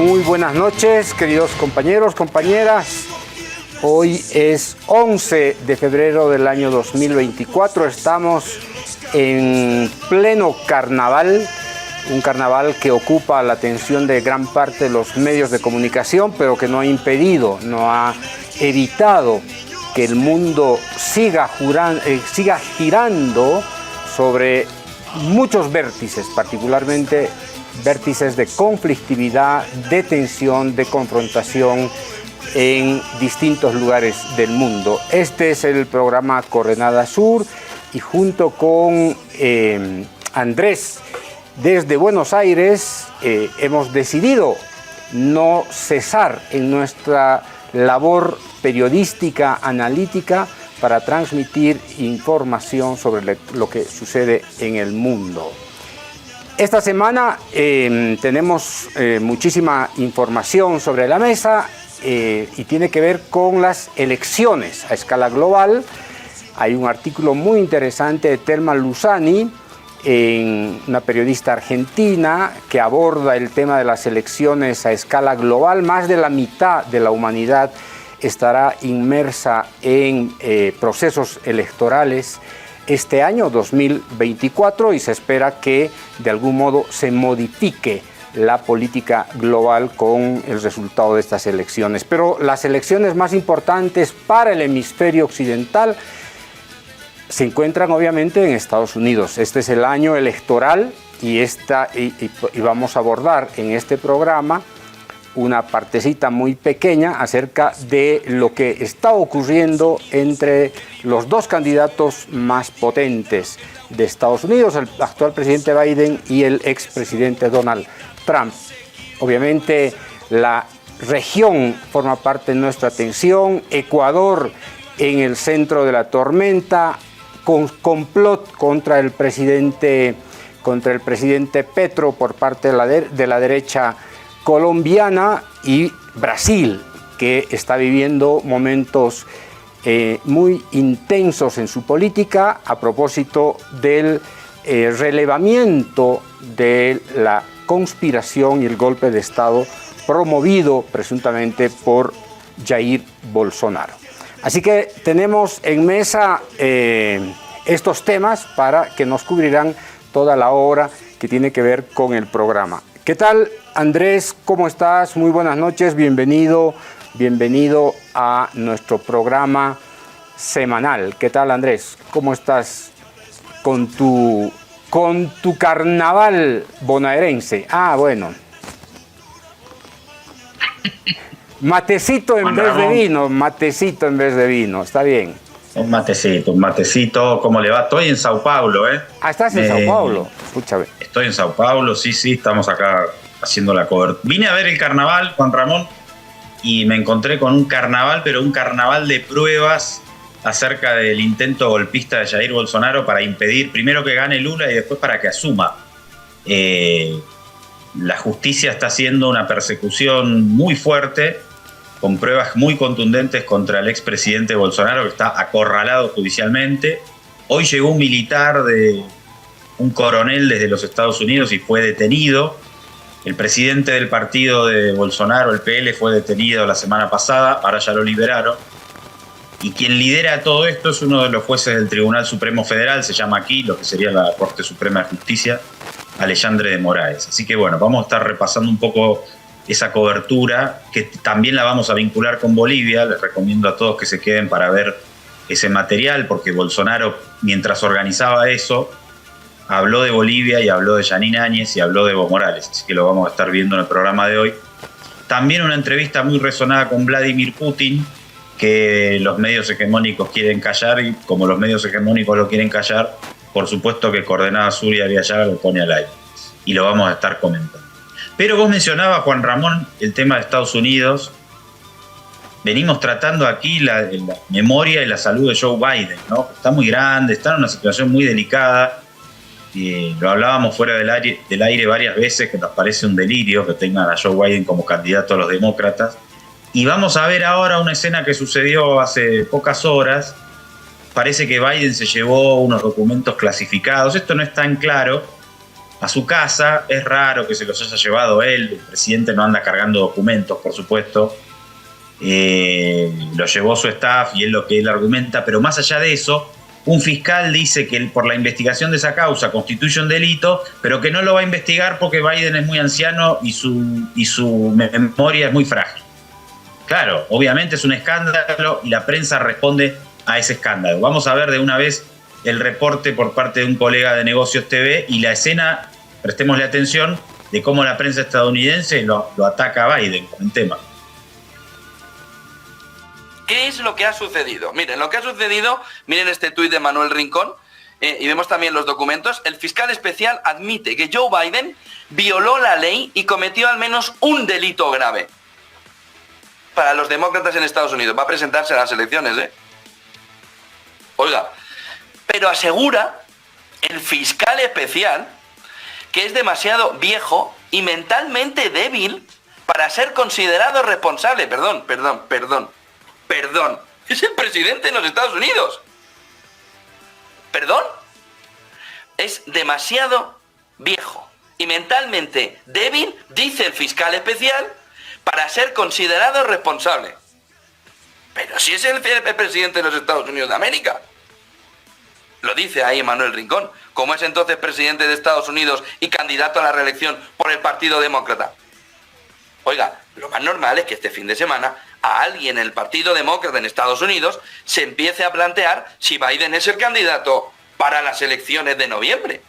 Muy buenas noches, queridos compañeros, compañeras. Hoy es 11 de febrero del año 2024. Estamos en pleno carnaval, un carnaval que ocupa la atención de gran parte de los medios de comunicación, pero que no ha impedido, no ha evitado que el mundo siga girando sobre muchos vértices, particularmente vértices de conflictividad, de tensión, de confrontación en distintos lugares del mundo. Este es el programa Coordenada Sur y junto con Andrés desde Buenos Aires hemos decidido no cesar en nuestra labor periodística, analítica, para transmitir información sobre lo que sucede en el mundo. Esta semana tenemos muchísima información sobre la mesa y tiene que ver con las elecciones a escala global. Hay un artículo muy interesante de Thelma Luzani, una periodista argentina, que aborda el tema de las elecciones a escala global. Más de la mitad de la humanidad estará inmersa en procesos electorales este año 2024 y se espera que de algún modo se modifique la política global con el resultado de estas elecciones. Pero las elecciones más importantes para el hemisferio occidental se encuentran obviamente en Estados Unidos. Este es el año electoral y vamos a abordar en este programa una partecita muy pequeña acerca de lo que está ocurriendo entre los dos candidatos más potentes de Estados Unidos, el actual presidente Biden y el expresidente Donald Trump. Obviamente la región forma parte de nuestra atención. Ecuador en el centro de la tormenta, con complot contra el presidente Petro por parte de la derecha colombiana, y Brasil, que está viviendo momentos muy intensos en su política a propósito del relevamiento de la conspiración y el golpe de Estado promovido presuntamente por Jair Bolsonaro. Así que tenemos en mesa estos temas para que nos cubrirán toda la hora que tiene que ver con el programa. ¿Qué tal, Andrés? ¿Cómo estás? Muy buenas noches, bienvenido a nuestro programa semanal. ¿Qué tal, Andrés? ¿Cómo estás con tu carnaval bonaerense? Ah, bueno. Matecito en vez de vino, está bien. Un matecito, ¿cómo le va? Estoy en Sao Paulo, ¿eh? Ah, estás en Sao Paulo, escúchame. Estoy en Sao Paulo, sí, estamos acá haciendo la cobertura. Vine a ver el carnaval, Juan Ramón, y me encontré con un carnaval, pero un carnaval de pruebas acerca del intento golpista de Jair Bolsonaro para impedir primero que gane Lula y después para que asuma. La justicia está haciendo una persecución muy fuerte, con pruebas muy contundentes contra el expresidente Bolsonaro, que está acorralado judicialmente. Hoy llegó un militar, un coronel desde los Estados Unidos, y fue detenido. El presidente del partido de Bolsonaro, el PL, fue detenido la semana pasada, ahora ya lo liberaron. Y quien lidera todo esto es uno de los jueces del Tribunal Supremo Federal, se llama aquí, lo que sería la Corte Suprema de Justicia, Alexandre de Moraes. Así que bueno, vamos a estar repasando un poco esa cobertura, que también la vamos a vincular con Bolivia. Les recomiendo a todos que se queden para ver ese material, porque Bolsonaro, mientras organizaba eso, habló de Bolivia y habló de Yanine Áñez y habló de Evo Morales, así que lo vamos a estar viendo en el programa de hoy. También una entrevista muy resonada con Vladimir Putin, que los medios hegemónicos quieren callar, y como los medios hegemónicos lo quieren callar, por supuesto que Coordenada Sur y Arias Llaga lo pone al aire, y lo vamos a estar comentando. Pero vos mencionabas, Juan Ramón, el tema de Estados Unidos. Venimos tratando aquí la memoria y la salud de Joe Biden, ¿no? Está muy grande, está en una situación muy delicada. Lo hablábamos fuera del aire varias veces, que nos parece un delirio que tengan a Joe Biden como candidato a los demócratas. Y vamos a ver ahora una escena que sucedió hace pocas horas. Parece que Biden se llevó unos documentos clasificados. Esto no es tan claro, a su casa. Es raro que se los haya llevado él. El presidente no anda cargando documentos, por supuesto. Lo llevó su staff y es lo que él argumenta. Pero más allá de eso, un fiscal dice que por la investigación de esa causa constituye un delito, pero que no lo va a investigar porque Biden es muy anciano y su memoria es muy frágil. Claro, obviamente es un escándalo y la prensa responde a ese escándalo. Vamos a ver de una vez el reporte por parte de un colega de Negocios TV y la escena, prestémosle atención, de cómo la prensa estadounidense lo ataca a Biden con el tema. ¿Qué es lo que ha sucedido? Miren, lo que ha sucedido, miren este tuit de Manuel Rincón, y vemos también los documentos. El fiscal especial admite que Joe Biden violó la ley y cometió al menos un delito grave. Para los demócratas en Estados Unidos. Va a presentarse a las elecciones, ¿eh? Oiga, pero asegura el fiscal especial que es demasiado viejo y mentalmente débil para ser considerado responsable. Perdón. Es el presidente de los Estados Unidos. ¿Perdón? Es demasiado viejo y mentalmente débil, dice el fiscal especial, para ser considerado responsable. Pero si es el presidente de los Estados Unidos de América. Lo dice ahí Manuel Rincón. ¿Cómo es entonces presidente de Estados Unidos y candidato a la reelección por el Partido Demócrata? Oiga, lo más normal es que este fin de semana a alguien en el Partido Demócrata en Estados Unidos se empiece a plantear si Biden es el candidato para las elecciones de noviembre.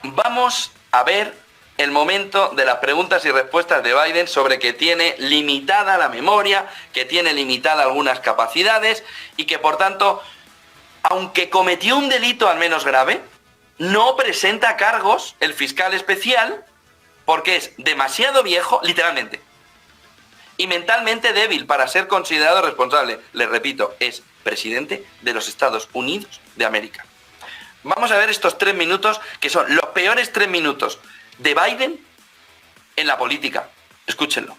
Vamos a ver el momento de las preguntas y respuestas de Biden sobre que tiene limitada la memoria, que tiene limitada algunas capacidades y que por tanto, aunque cometió un delito al menos grave, no presenta cargos el fiscal especial porque es demasiado viejo, literalmente, y mentalmente débil para ser considerado responsable. Les repito, es presidente de los Estados Unidos de América. Vamos a ver estos 3 minutos, que son los peores 3 minutos de Biden en la política. Escúchenlo.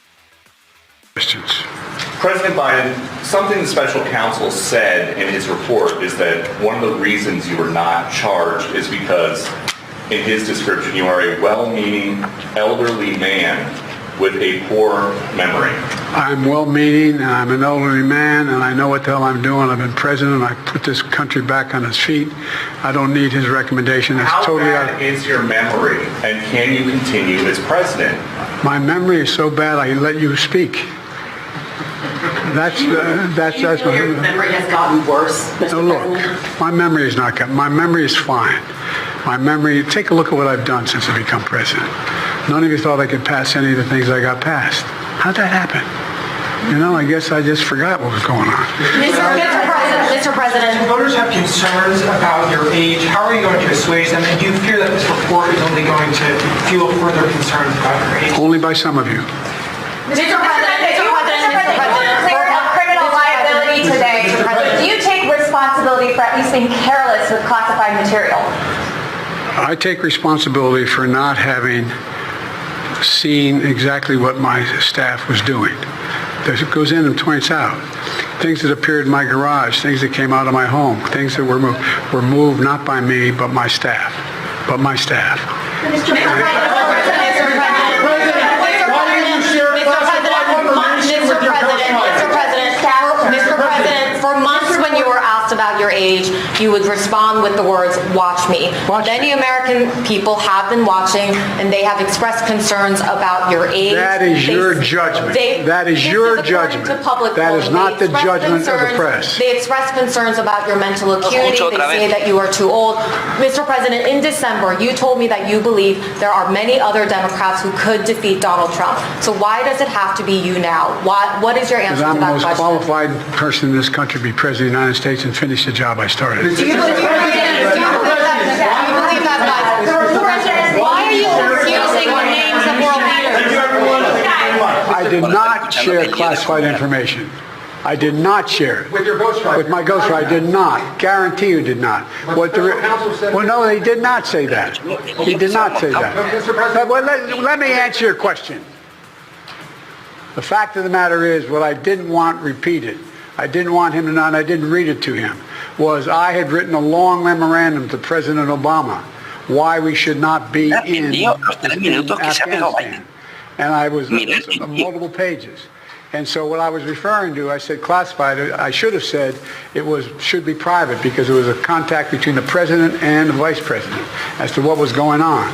President Biden, something the special counsel said in his report is that one of the reasons you were not charged is because, in his description, you are a well-meaning elderly man with a poor memory. I'm well-meaning, and I'm an elderly man, and I know what the hell I'm doing. I've been president. I put this country back on its feet. I don't need his recommendation. It's How totally bad is your memory, and can you continue as president? My memory is so bad I let you speak. That's your memory has gotten worse, Mr. no, look, President? my memory is not good. My memory is fine. My memory, take a look at what I've done since I become president. None of you thought I could pass any of the things I got passed. How'd that happen? You know, I guess I just forgot what was going on. Mr. President. Voters have concerns about your age. How are you going to assuage them? And do you fear that this report is only going to fuel further concerns about your age? Only by some of you. Mr. President, clear up criminal liability today. Do you take responsibility for at least being careless with classified material? I take responsibility for not having seen exactly what my staff was doing. It goes in and points out things that appeared in my garage, things that came out of my home, things that were moved not by me but my staff. Mr. President, for months when you were asked about your age, you would respond with the words, "Watch me." Many American people have been watching, and they have expressed concerns about your age. That is your judgment. That is your judgment. That is not the judgment of the press. They express concerns about your mental acuity. They say that you are too old. Mr. President, in December, you told me that you believe there are many other Democrats who could defeat Donald Trump. So why does it have to be you now? What is your answer to that question? I'm the most qualified person in this country to be President of the United States and finish the job I started. Do you believe that, guys? Why are you confusing the names of world leaders? I did not share classified information. I did not share it. With your ghostwriter? With my ghostwriter, I did not. Guarantee you did not. Well, no, he did not say that. He did not say that. Mr. President. Well, let me answer your question. The fact of the matter is, what I didn't want repeated, I didn't want him to know, and I didn't read it to him, was I had written a long memorandum to President Obama why we should not be in Afghanistan. And I was multiple pages. And so what I was referring to, I said classified. I should have said should be private because it was a contact between the president and the vice president as to what was going on.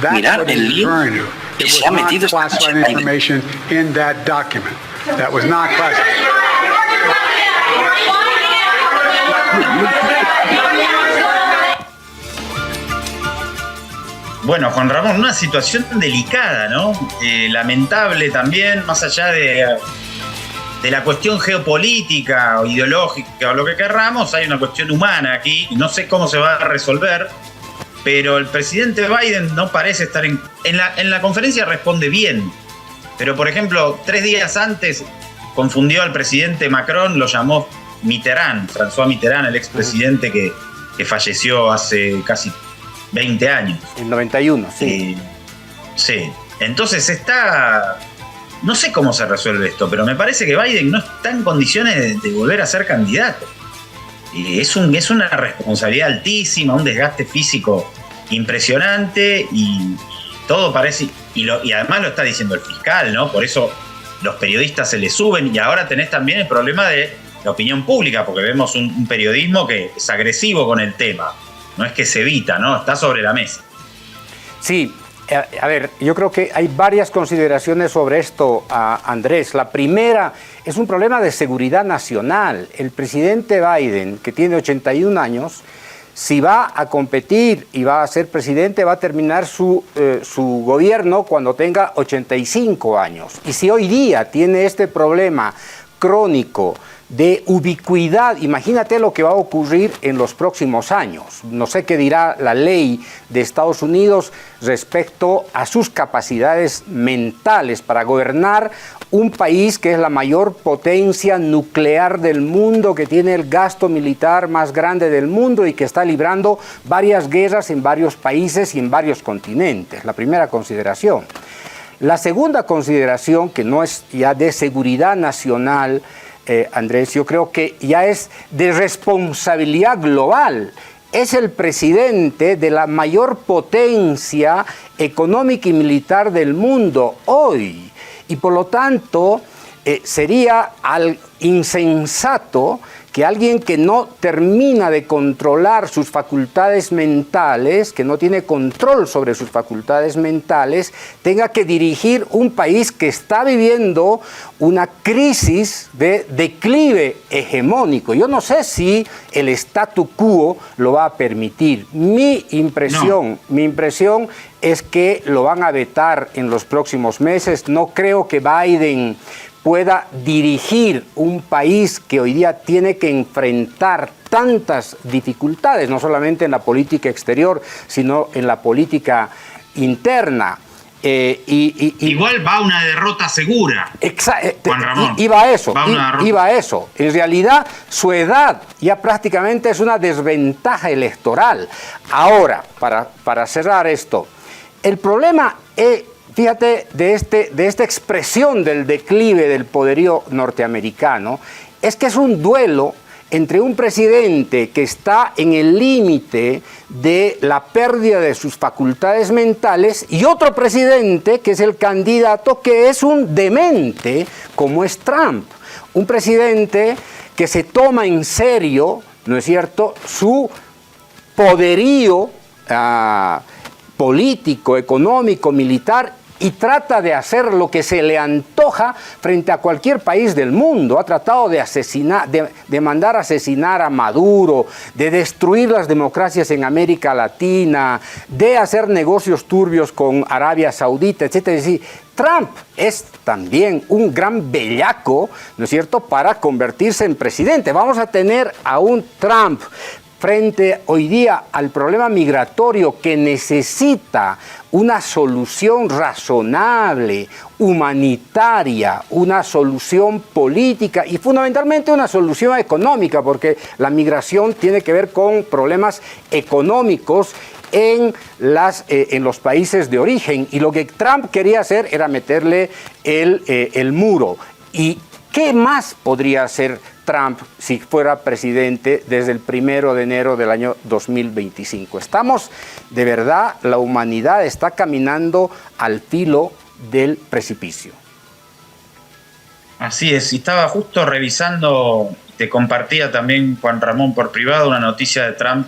That's what he's referring to. It was not classified information in that document. That was not classified. Bueno, Juan Ramón, una situación delicada, ¿no? Lamentable también, más allá de la cuestión geopolítica o ideológica o lo que querramos, hay una cuestión humana aquí, no sé cómo se va a resolver, pero el presidente Biden no parece estar en la conferencia responde bien, pero por ejemplo, 3 días antes confundió al presidente Macron, lo llamó Mitterrand, François Mitterrand, el expresidente que falleció hace casi 20 años. En 91, sí. Sí. Entonces no sé cómo se resuelve esto, pero me parece que Biden no está en condiciones de volver a ser candidato. Es una responsabilidad altísima, un desgaste físico impresionante y todo parece... Y además lo está diciendo el fiscal, ¿no? Por eso los periodistas se le suben y ahora tenés también el problema de la opinión pública, porque vemos un periodismo que es agresivo con el tema. No es que se evita, ¿no? Está sobre la mesa. Sí, a ver, yo creo que hay varias consideraciones sobre esto, Andrés. La primera es un problema de seguridad nacional. El presidente Biden, que tiene 81 años, si va a competir y va a ser presidente, va a terminar su gobierno cuando tenga 85 años. Y si hoy día tiene este problema crónico de ubicuidad, imagínate lo que va a ocurrir en los próximos años. No sé qué dirá la ley de Estados Unidos respecto a sus capacidades mentales para gobernar un país que es la mayor potencia nuclear del mundo, que tiene el gasto militar más grande del mundo y que está librando varias guerras en varios países y en varios continentes. La primera consideración. La segunda consideración, que no es ya de seguridad nacional, Andrés, yo creo que ya es de responsabilidad global. Es el presidente de la mayor potencia económica y militar del mundo hoy. Y por lo tanto, sería insensato que alguien que no termina de controlar sus facultades mentales, que no tiene control sobre sus facultades mentales, tenga que dirigir un país que está viviendo una crisis de declive hegemónico. Yo no sé si el statu quo lo va a permitir. Mi impresión es que lo van a vetar en los próximos meses. No creo que Biden pueda dirigir un país que hoy día tiene que enfrentar tantas dificultades, no solamente en la política exterior, sino en la política interna. Igual va una derrota segura. Juan Ramón. Iba a eso. En realidad, su edad ya prácticamente es una desventaja electoral. Ahora, para cerrar esto, el problema es... Fíjate, de esta expresión del declive del poderío norteamericano, es que es un duelo entre un presidente que está en el límite de la pérdida de sus facultades mentales y otro presidente que es el candidato que es un demente, como es Trump. Un presidente que se toma en serio, ¿no es cierto?, su poderío político, económico, militar, y trata de hacer lo que se le antoja frente a cualquier país del mundo. Ha tratado de asesinar, de mandar a asesinar a Maduro, de destruir las democracias en América Latina, de hacer negocios turbios con Arabia Saudita, etc. Es decir, Trump es también un gran bellaco, ¿no es cierto?, para convertirse en presidente. Vamos a tener a un Trump frente hoy día al problema migratorio que necesita una solución razonable, humanitaria, una solución política y fundamentalmente una solución económica, porque la migración tiene que ver con problemas económicos en los países de origen. Y lo que Trump quería hacer era meterle el muro. ¿Y qué más podría hacer Trump si fuera presidente desde el 1 de enero del año 2025. Estamos, de verdad, la humanidad está caminando al filo del precipicio. Así es, y estaba justo revisando, te compartía también, Juan Ramón, por privado, una noticia de Trump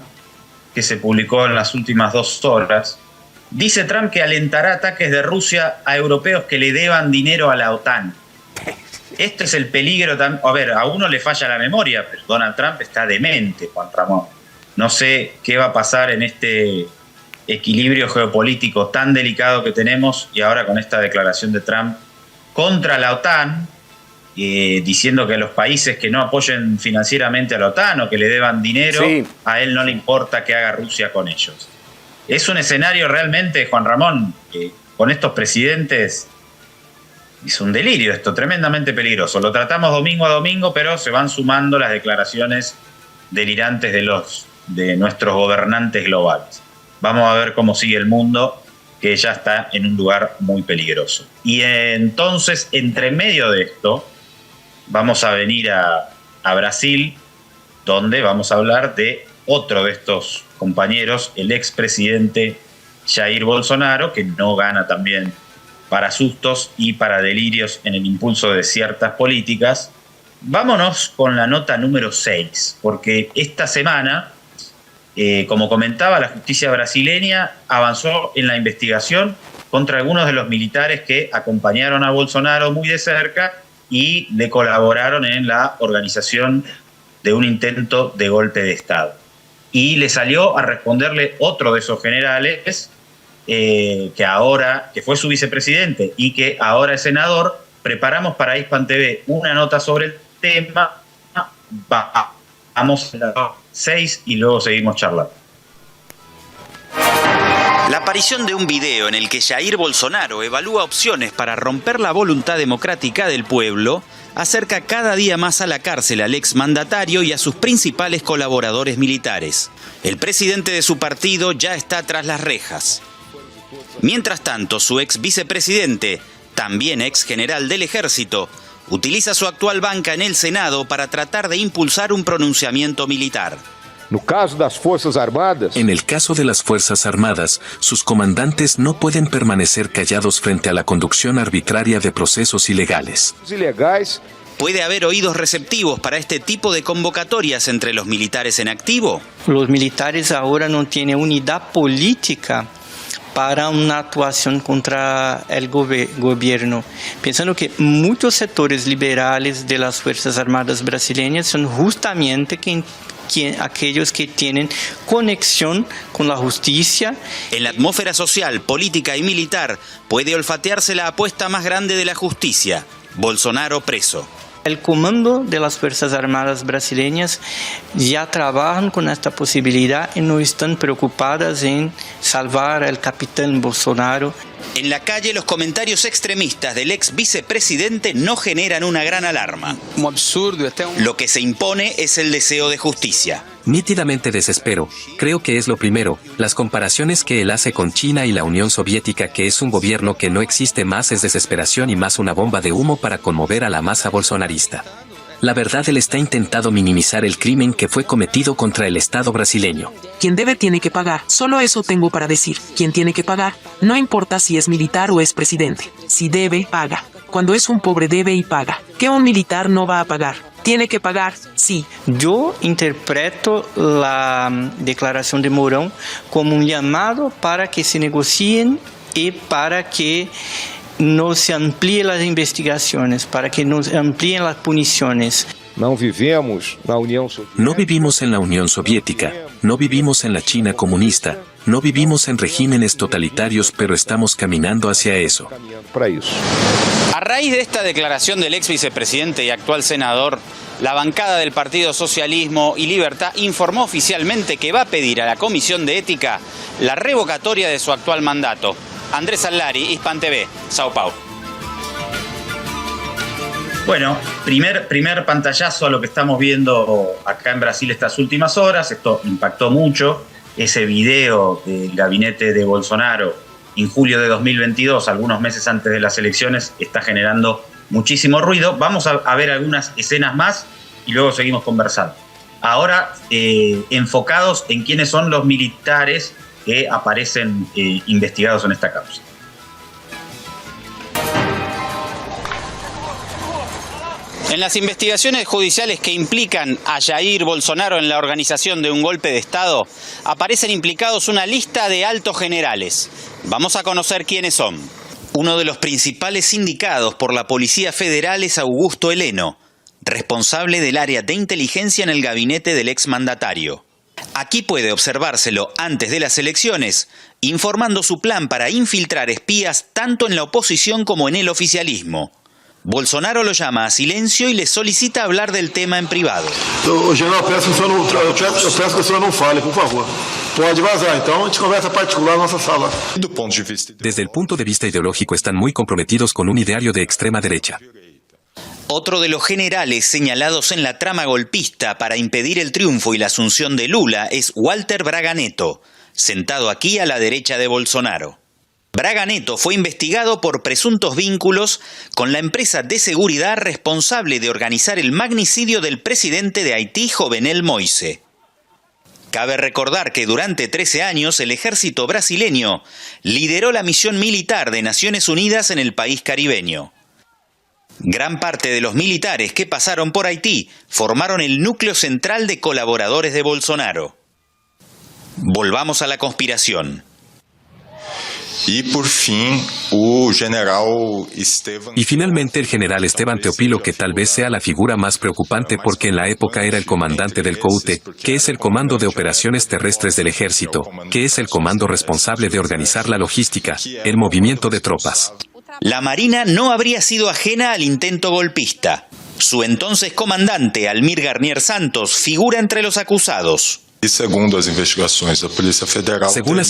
que se publicó en las últimas 2 horas. Dice Trump que alentará ataques de Rusia a europeos que le deban dinero a la OTAN. Esto es el peligro. A ver, a uno le falla la memoria, pero Donald Trump está demente, Juan Ramón. No sé qué va a pasar en este equilibrio geopolítico tan delicado que tenemos, y ahora con esta declaración de Trump contra la OTAN, diciendo que los países que no apoyen financieramente a la OTAN o que le deban dinero, sí, a él no le importa qué haga Rusia con ellos. Es un escenario realmente, Juan Ramón, con estos presidentes es un delirio esto, tremendamente peligroso. Lo tratamos domingo a domingo, pero se van sumando las declaraciones delirantes de nuestros gobernantes globales. Vamos a ver cómo sigue el mundo, que ya está en un lugar muy peligroso. Y entonces, entre medio de esto, vamos a venir a Brasil, donde vamos a hablar de otro de estos compañeros, el expresidente Jair Bolsonaro, que no gana también para sustos y para delirios en el impulso de ciertas políticas. Vámonos con la nota número 6, porque esta semana, como comentaba, la justicia brasileña avanzó en la investigación contra algunos de los militares que acompañaron a Bolsonaro muy de cerca y le colaboraron en la organización de un intento de golpe de Estado. Y le salió a responderle otro de esos generales, que fue su vicepresidente y que ahora es senador. Preparamos para Hispan TV una nota sobre el tema. Vamos a la 6 y luego seguimos charlando. La aparición de un video en el que Jair Bolsonaro evalúa opciones para romper la voluntad democrática del pueblo acerca cada día más a la cárcel al exmandatario y a sus principales colaboradores militares. El presidente de su partido ya está tras las rejas. Mientras tanto, su ex vicepresidente, también ex general del ejército, utiliza su actual banca en el Senado para tratar de impulsar un pronunciamiento militar. En el caso de las Fuerzas Armadas, sus comandantes no pueden permanecer callados frente a la conducción arbitraria de procesos ilegales. ¿Puede haber oídos receptivos para este tipo de convocatorias entre los militares en activo? Los militares ahora no tienen unidad política para una actuación contra el gobierno, pensando que muchos sectores liberales de las Fuerzas Armadas brasileñas son justamente aquellos que tienen conexión con la justicia. En la atmósfera social, política y militar puede olfatearse la apuesta más grande de la justicia: Bolsonaro preso. El comando de las Fuerzas Armadas brasileñas ya trabajan con esta posibilidad y no están preocupadas en salvar al capitán Bolsonaro. En la calle, los comentarios extremistas del ex vicepresidente no generan una gran alarma. Un absurdo. Lo que se impone es el deseo de justicia. Nítidamente desespero, creo que es lo primero. Las comparaciones que él hace con China y la Unión Soviética, que es un gobierno que no existe más, es desesperación y más una bomba de humo para conmover a la masa bolsonarista. La verdad, él está intentando minimizar el crimen que fue cometido contra el Estado brasileño. Quien debe tiene que pagar. Solo eso tengo para decir. Quien tiene que pagar, no importa si es militar o es presidente. Si debe, paga. Cuando es un pobre, debe y paga. ¿Qué un militar no va a pagar? Tiene que pagar, sí. Yo interpreto la declaración de Mourão como un llamado para que se negocien y para que no se amplíen las investigaciones, para que no se amplíen las puniciones. No vivimos en la Unión Soviética, no vivimos en la China comunista, no vivimos en regímenes totalitarios, pero estamos caminando hacia eso. A raíz de esta declaración del ex vicepresidente y actual senador, la bancada del Partido Socialismo y Libertad informó oficialmente que va a pedir a la Comisión de Ética la revocatoria de su actual mandato. Andrés Sallari, Hispan TV, Sao Paulo. Bueno, primer pantallazo a lo que estamos viendo acá en Brasil estas últimas horas. Esto impactó mucho. Ese video del gabinete de Bolsonaro en julio de 2022, algunos meses antes de las elecciones, está generando muchísimo ruido. Vamos a ver algunas escenas más y luego seguimos conversando. Ahora, enfocados en quiénes son los militares que aparecen investigados en esta causa. En las investigaciones judiciales que implican a Jair Bolsonaro en la organización de un golpe de Estado, aparecen implicados una lista de altos generales. Vamos a conocer quiénes son. Uno de los principales indicados por la Policía Federal es Augusto Heleno, responsable del área de inteligencia en el gabinete del exmandatario. Aquí puede observárselo antes de las elecciones, informando su plan para infiltrar espías tanto en la oposición como en el oficialismo. Bolsonaro lo llama a silencio y le solicita hablar del tema en privado. General, peço que o senhor não fale, por favor. Pode vazar, então a gente conversa particular na nossa sala. Desde el punto de vista ideológico están muy comprometidos con un ideario de extrema derecha. Otro de los generales señalados en la trama golpista para impedir el triunfo y la asunción de Lula es Walter Braga Neto, sentado aquí a la derecha de Bolsonaro. Braga Neto fue investigado por presuntos vínculos con la empresa de seguridad responsable de organizar el magnicidio del presidente de Haití, Jovenel Moïse. Cabe recordar que durante 13 años el ejército brasileño lideró la misión militar de Naciones Unidas en el país caribeño. Gran parte de los militares que pasaron por Haití formaron el núcleo central de colaboradores de Bolsonaro. Volvamos a la conspiración. Y por fin, o general Esteban... Y finalmente el general Esteban Teófilo, que tal vez sea la figura más preocupante porque en la época era el comandante del COUTE, que es el Comando de Operaciones Terrestres del Ejército, que es el comando responsable de organizar la logística, el movimiento de tropas. La Marina no habría sido ajena al intento golpista. Su entonces comandante, Almir Garnier Santos, figura entre los acusados. Según las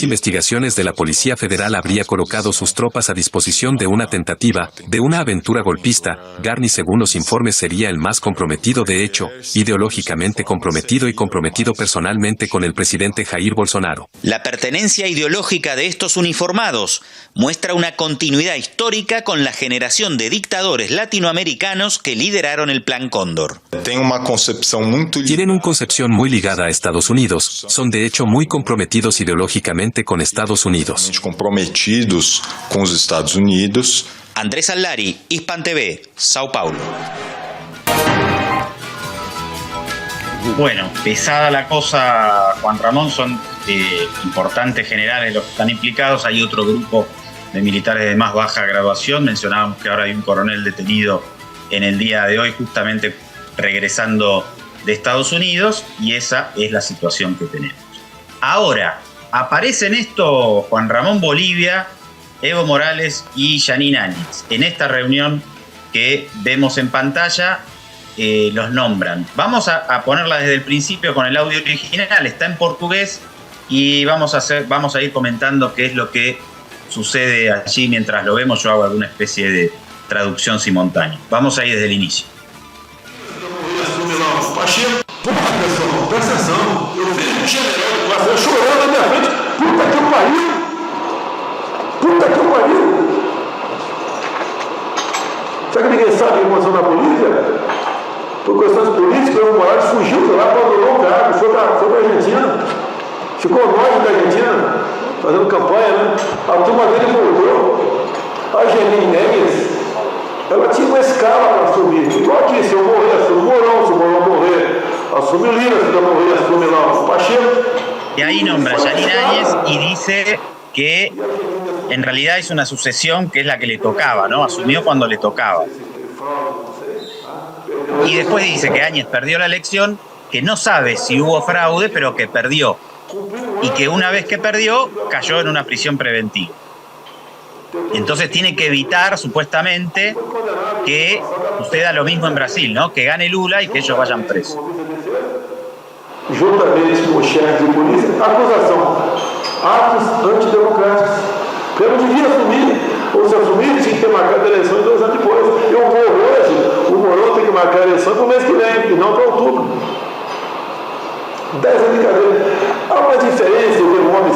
investigaciones de la Policía Federal habría colocado sus tropas a disposición de una tentativa, de una aventura golpista. Garni, según los informes, sería el más comprometido de hecho, ideológicamente comprometido y comprometido personalmente con el presidente Jair Bolsonaro. La pertenencia ideológica de estos uniformados muestra una continuidad histórica con la generación de dictadores latinoamericanos que lideraron el Plan Cóndor. Tienen una concepción muy ligada a Estados Unidos. Son de hecho muy comprometidos ideológicamente con Estados Unidos. Andrés Allari, Hispan TV, Sao Paulo. Bueno, pesada la cosa, Juan Ramón, son importantes generales los que están implicados. Hay otro grupo de militares de más baja graduación. Mencionábamos que ahora hay un coronel detenido en el día de hoy, justamente regresando de Estados Unidos, y esa es la situación que tenemos. Ahora, aparece en esto Juan Ramón Bolivia, Evo Morales y Jeanine Áñez. En esta reunión que vemos en pantalla, los nombran. Vamos a ponerla desde el principio con el audio original, está en portugués, y vamos a ir comentando qué es lo que sucede allí mientras lo vemos. Yo hago alguna especie de traducción simultánea. Vamos a ir desde el inicio. Pacheco, presta atenção, eu vi um general chorando na minha frente, puta que pariu, será que ninguém sabe o que aconteceu na polícia? Por questões políticas, o Evo Morales fugiu de lá, abandonou o cargo, foi para a Argentina, ficou longe da Argentina, fazendo campanha, né? A turma dele voltou, a Jeanine Áñez, ela tinha uma escala para assumir, igual aqui, se eu morrer, assumo Mourão, se o Mourão morrer, assume Lira, se eu morrer, assume lá o Pacheco. Y ahí nombra a Jeanine Áñez y dice que en realidad es una sucesión que es la que le tocaba, ¿no? Asumió cuando le tocaba. Y después dice que Áñez perdió la elección, que no sabe si hubo fraude, pero que perdió. Y que una vez que perdió, cayó en una prisión preventiva. Entonces tiene que evitar, supuestamente, que suceda lo mismo en Brasil, ¿no? Que gane Lula y que ellos vayan presos. Juntamente com o chefe de polícia, acusação, atos antidemocráticos. Eu não devia assumir, ou se assumir, tinha que ter marcado a eleição 2 anos depois. Eu morro hoje, o Mourão tem que marcar a eleição para o mês que vem, e não para outubro. 10 anos de cadeira. Há uma diferença entre um homem,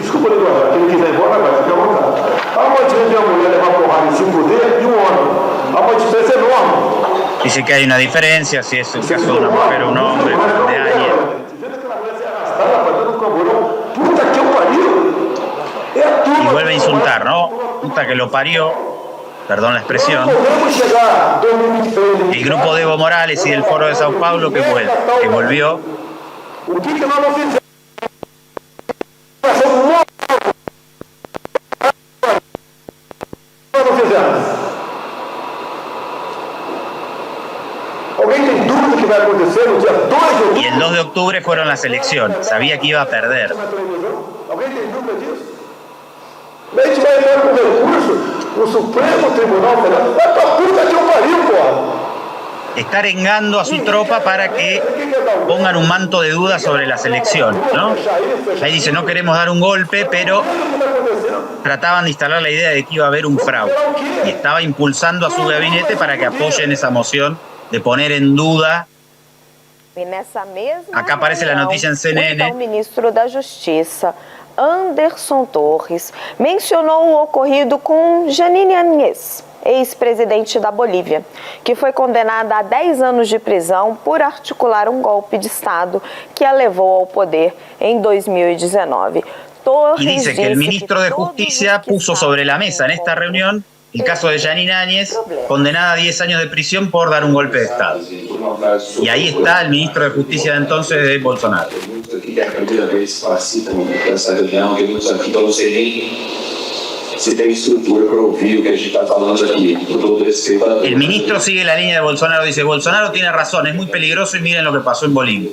desculpa ele guardar, quem quiser ir embora vai, fica à vontade. Há uma diferença de uma mulher levar porrada em 5 dedos e um homem. Há uma diferença enorme. Dice dice que hay una diferencia, si es el caso de una mujer o un hombre, de alguien. Y vuelve a insultar, ¿no? Puta que lo parió, perdón la expresión. El grupo de Evo Morales y del Foro de Sao Paulo que volvió. Y el 2 de octubre fueron las elecciones. Sabía que iba a perder. Está arengando a su tropa para que pongan un manto de duda sobre las elecciones, ¿no? Ahí dice, no queremos dar un golpe, pero trataban de instalar la idea de que iba a haber un fraude. Y estaba impulsando a su gabinete para que apoyen esa moción de poner en duda. Acá aparece la noticia en CNN. O ministro da Justiça, Anderson Torres, mencionou o ocorrido com Jeanine Áñez, ex-presidente da Bolívia, que foi condenada a 10 anos de prisão por articular um golpe de Estado que a levou ao poder em 2019. Torres y dice que el ministro de Justicia puso sobre la mesa en esta reunión el caso de Jeanine Áñez, condenada a 10 años de prisión por dar un golpe de Estado. Y ahí está el ministro de Justicia de entonces de Bolsonaro. El ministro sigue la línea de Bolsonaro, dice, Bolsonaro tiene razón, es muy peligroso y miren lo que pasó en Bolivia.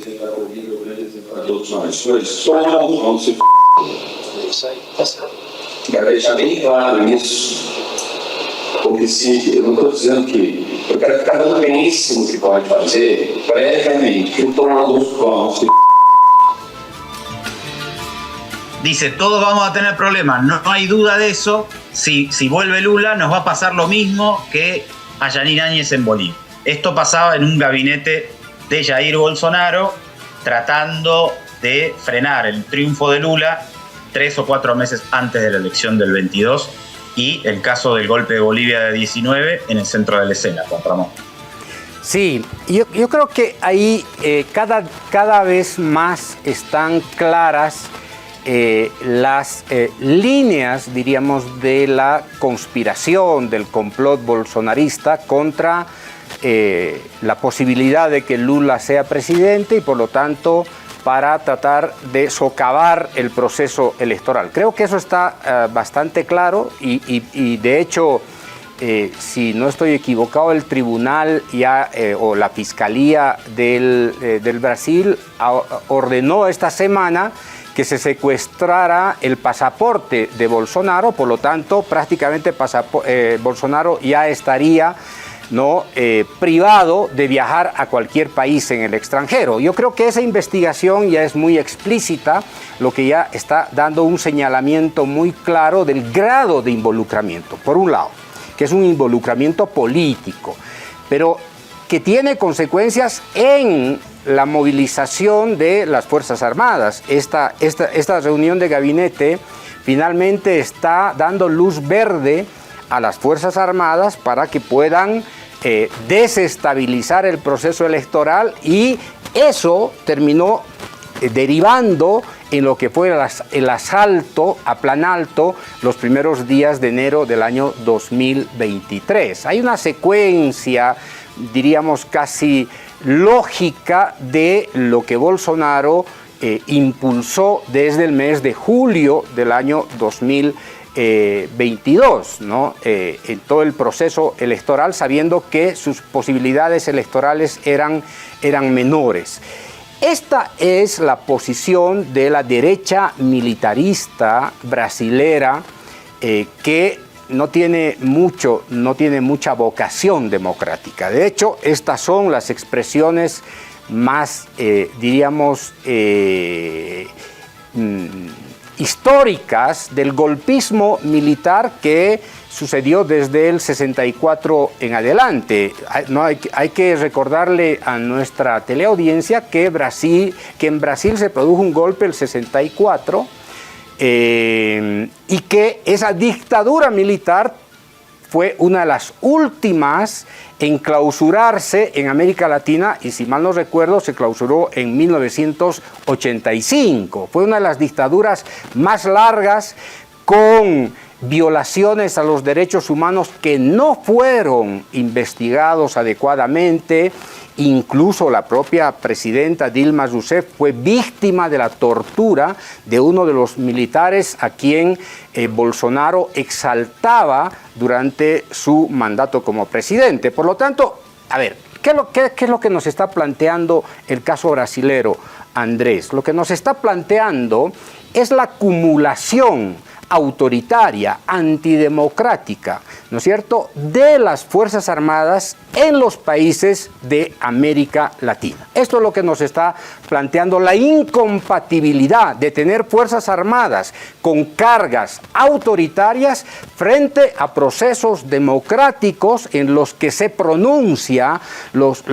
Quero deixar bem claro nisso, porque se eu não estou dizendo que eu quero ficar dando belíssimo que pode fazer, previamente, que tomando uns copos. Dice, todos vamos a tener problemas, no hay duda de eso. Si vuelve Lula, nos va a pasar lo mismo que a Jeanine Áñez en Bolivia. Esto pasaba en un gabinete de Jair Bolsonaro, tratando de frenar el triunfo de Lula 3 o 4 meses antes de la elección del 22 y el caso del golpe de Bolivia de 19 en el centro de la escena, Juan Ramón. Sí, yo creo que ahí cada vez más están claras las líneas, diríamos, de la conspiración, del complot bolsonarista contra la posibilidad de que Lula sea presidente y por lo tanto para tratar de socavar el proceso electoral. Creo que eso está bastante claro y de hecho, si no estoy equivocado, el tribunal ya o la fiscalía del Brasil ordenó esta semana que se secuestrara el pasaporte de Bolsonaro, por lo tanto prácticamente Bolsonaro ya estaría privado de viajar a cualquier país en el extranjero. Yo creo que esa investigación ya es muy explícita, lo que ya está dando un señalamiento muy claro del grado de involucramiento, por un lado, que es un involucramiento político, pero que tiene consecuencias en la movilización de las Fuerzas Armadas. Esta reunión de gabinete finalmente está dando luz verde a las Fuerzas Armadas para que puedan desestabilizar el proceso electoral y eso terminó derivando en lo que fue el asalto a Planalto los primeros días de enero del año 2023. Hay una secuencia, diríamos, casi lógica de lo que Bolsonaro impulsó desde el mes de julio del año 2022, ¿no? En todo el proceso electoral, sabiendo que sus posibilidades electorales eran menores. Esta es la posición de la derecha militarista brasilera que no tiene mucha vocación democrática. De hecho, estas son las expresiones más, diríamos, históricas del golpismo militar que sucedió desde el 64 en adelante. Hay que recordarle a nuestra teleaudiencia que en Brasil se produjo un golpe el 64 y que esa dictadura militar fue una de las últimas en clausurarse en América Latina y, si mal no recuerdo, se clausuró en 1985. Fue una de las dictaduras más largas, con violaciones a los derechos humanos que no fueron investigados adecuadamente. Incluso la propia presidenta Dilma Rousseff fue víctima de la tortura de uno de los militares a quien Bolsonaro exaltaba durante su mandato como presidente. Por lo tanto, a ver, ¿qué es lo que nos está planteando el caso brasilero, Andrés? Lo que nos está planteando es la acumulación autoritaria, antidemocrática, ¿no es cierto?, de las Fuerzas Armadas en los países de América Latina. Esto es lo que nos está planteando, la incompatibilidad de tener Fuerzas Armadas con cargas autoritarias frente a procesos democráticos en los que se pronuncia los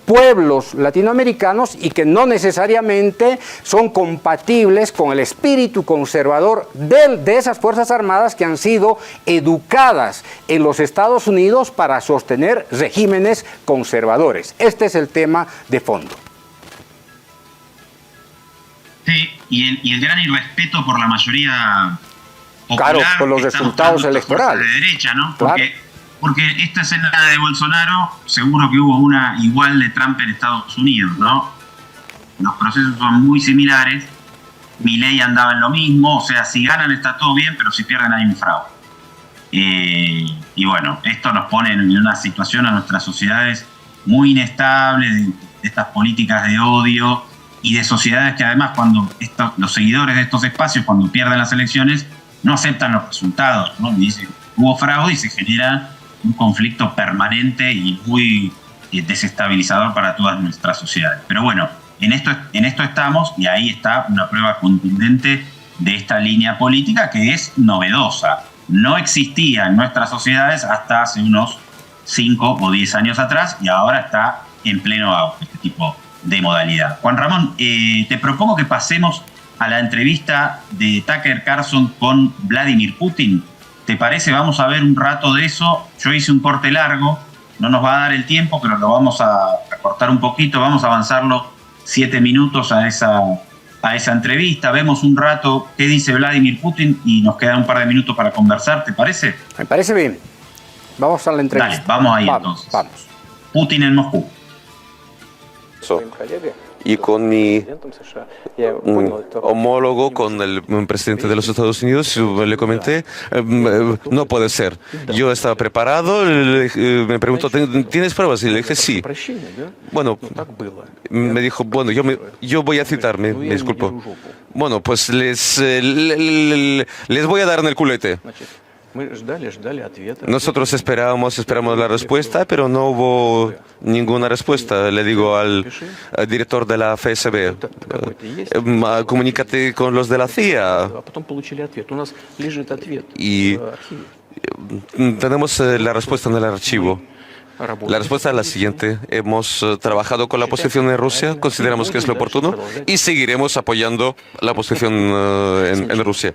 pueblos latinoamericanos y que no necesariamente son compatibles con el espíritu conservador de esas Fuerzas Armadas que han sido educadas en los Estados Unidos para sostener regímenes conservadores. Este es el tema de fondo. Sí, y el gran irrespeto por la mayoría popular. Claro, por los resultados electorales. De derecha, ¿no? Claro. Porque esta escena de Bolsonaro, seguro que hubo una igual de Trump en Estados Unidos, ¿no? Los procesos son muy similares. Milei andaba en lo mismo, o sea, si ganan está todo bien, pero si pierden hay un fraude. Y bueno, esto nos pone en una situación a nuestras sociedades muy inestable, de estas políticas de odio y de sociedades que además cuando los seguidores de estos espacios, cuando pierden las elecciones, no aceptan los resultados, ¿no? Dicen, hubo fraude y se genera un conflicto permanente y muy desestabilizador para todas nuestras sociedades. Pero bueno, en esto estamos, y ahí está una prueba contundente de esta línea política que es novedosa. No existía en nuestras sociedades hasta hace unos 5 o 10 años atrás y ahora está en pleno auge este tipo de modalidad. Juan Ramón, te propongo que pasemos a la entrevista de Tucker Carlson con Vladimir Putin. ¿Te parece? Vamos a ver un rato de eso. Yo hice un corte largo, no nos va a dar el tiempo, pero lo vamos a cortar un poquito, vamos a avanzarlo 7 minutos a esa entrevista. Vemos un rato qué dice Vladimir Putin y nos queda un par de minutos para conversar, ¿te parece? Me parece bien. Vamos a la entrevista. Dale, vamos ahí entonces. Vamos. Putin en Moscú. Y con mi homólogo, con el presidente de los Estados Unidos, le comenté, no puede ser. Yo estaba preparado, me preguntó, ¿tienes pruebas? Y le dije, sí. Bueno, me dijo, bueno, yo voy a citarme, me disculpo. Bueno, pues les voy a dar en el culete. Nosotros esperamos la respuesta, pero no hubo ninguna respuesta. Le digo al director de la FSB, comunícate con los de la CIA. Y tenemos la respuesta en el archivo. La respuesta es la siguiente. Hemos trabajado con la posición de Rusia, consideramos que es lo oportuno y seguiremos apoyando la posición en Rusia.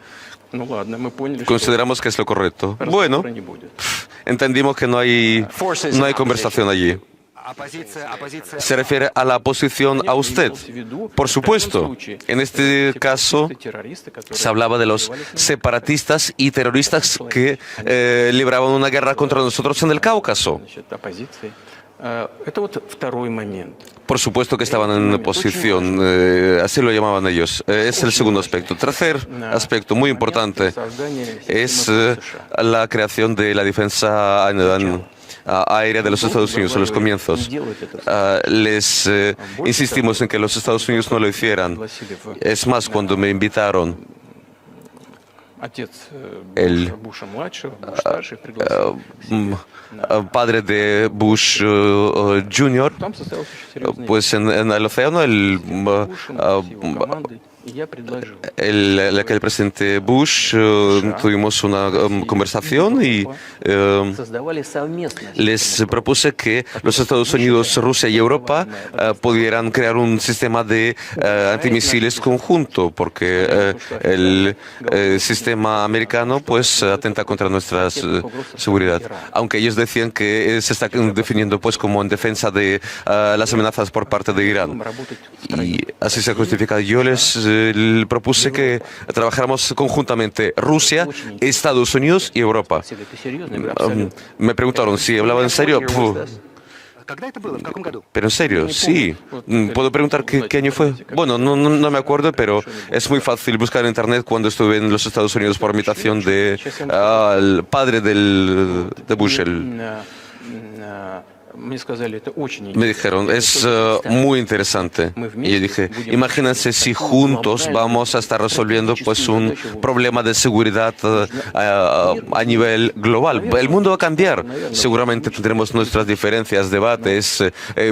Consideramos que es lo correcto. Bueno, entendimos que no hay conversación allí. ¿Se refiere a la oposición a usted? Por supuesto. En este caso se hablaba de los separatistas y terroristas que libraban una guerra contra nosotros en el Cáucaso. Por supuesto que estaban en oposición, así lo llamaban ellos. Es el segundo aspecto. Tercer aspecto muy importante es la creación de la defensa aérea de los Estados Unidos en los comienzos. Les insistimos en que los Estados Unidos no lo hicieran. Es más, cuando me invitaron, el padre de Bush Jr., pues en el océano el presidente Bush tuvimos una conversación y les propuse que los Estados Unidos, Rusia y Europa pudieran crear un sistema de antimisiles conjunto, porque el sistema americano pues atenta contra nuestra seguridad. Aunque ellos decían que se está definiendo pues como en defensa de las amenazas por parte de Irán. Y así se justifica. Yo les propuse que trabajáramos conjuntamente Rusia, Estados Unidos y Europa. Me preguntaron si hablaba en serio. Pero en serio, sí. ¿Puedo preguntar qué año fue? Bueno, no me acuerdo, pero es muy fácil buscar en internet cuando estuve en los Estados Unidos por invitación del padre de Bush. Me dijeron, es muy interesante. Y yo dije, imagínense si juntos vamos a estar resolviendo pues un problema de seguridad a nivel global. El mundo va a cambiar. Seguramente tendremos nuestras diferencias, debates,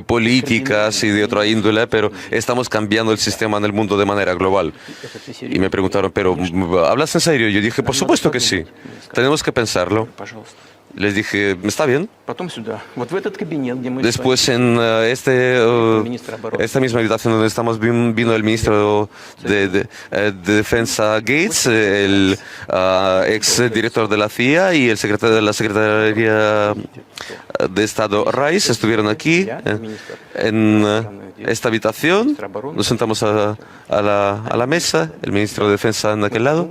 políticas y de otra índole, pero estamos cambiando el sistema en el mundo de manera global. Y me preguntaron, ¿pero hablas en serio? Yo dije, por supuesto que sí. Tenemos que pensarlo. Les dije, ¿está bien? Después en esta misma habitación donde estamos vino el ministro de Defensa Gates, el ex director de la CIA y el secretario de la Secretaría de Estado Rice estuvieron aquí en esta habitación. Nos sentamos a la mesa, el ministro de Defensa en aquel lado,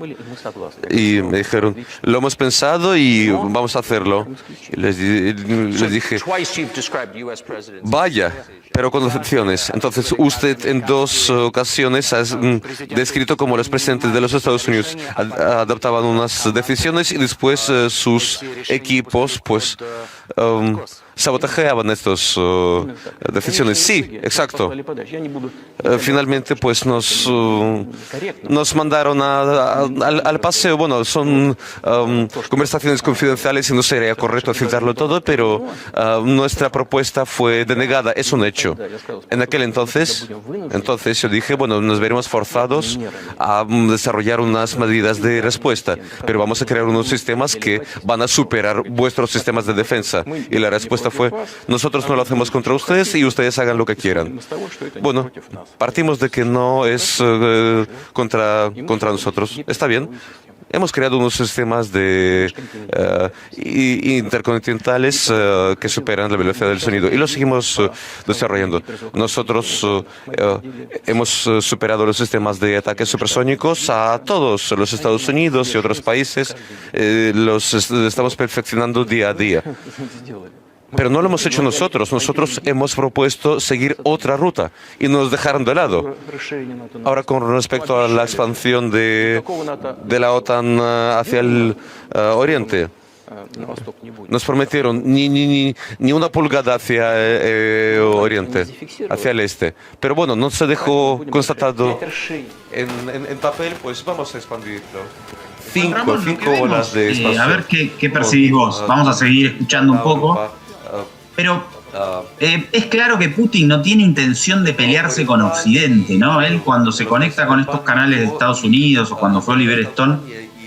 y me dijeron, lo hemos pensado y vamos a hacerlo. Les dije, vaya, pero con excepciones. Entonces, usted en 2 ocasiones ha descrito cómo los presidentes de los Estados Unidos adoptaban unas decisiones y después sus equipos, pues, sabotajeaban estas decisiones. Sí, exacto. Finalmente, pues nos mandaron al paseo. Bueno, son conversaciones confidenciales y no sería correcto citarlo todo, pero nuestra propuesta fue denegada. Es un hecho. En aquel entonces yo dije, bueno, nos veremos forzados a desarrollar unas medidas de respuesta, pero vamos a crear unos sistemas que van a superar vuestros sistemas de defensa. Y la respuesta fue, nosotros no lo hacemos contra ustedes y ustedes hagan lo que quieran. Bueno, partimos de que no es contra nosotros. Está bien. Hemos creado unos sistemas intercontinentales que superan la velocidad del sonido y lo seguimos desarrollando. Nosotros hemos superado los sistemas de ataques supersónicos a todos los Estados Unidos y otros países. Los estamos perfeccionando día a día. Pero no lo hemos hecho nosotros. Nosotros hemos propuesto seguir otra ruta y nos dejaron de lado. Ahora, con respecto a la expansión de la OTAN hacia el oriente, nos prometieron ni una pulgada hacia oriente, hacia el este. Pero bueno, no se dejó constatado en papel, pues vamos a expandirlo. 5 horas de expansión. A ver qué percibís vos. Vamos a seguir escuchando un poco. Pero es claro que Putin no tiene intención de pelearse con Occidente, ¿no? Él, cuando se conecta con estos canales de Estados Unidos o cuando fue Oliver Stone,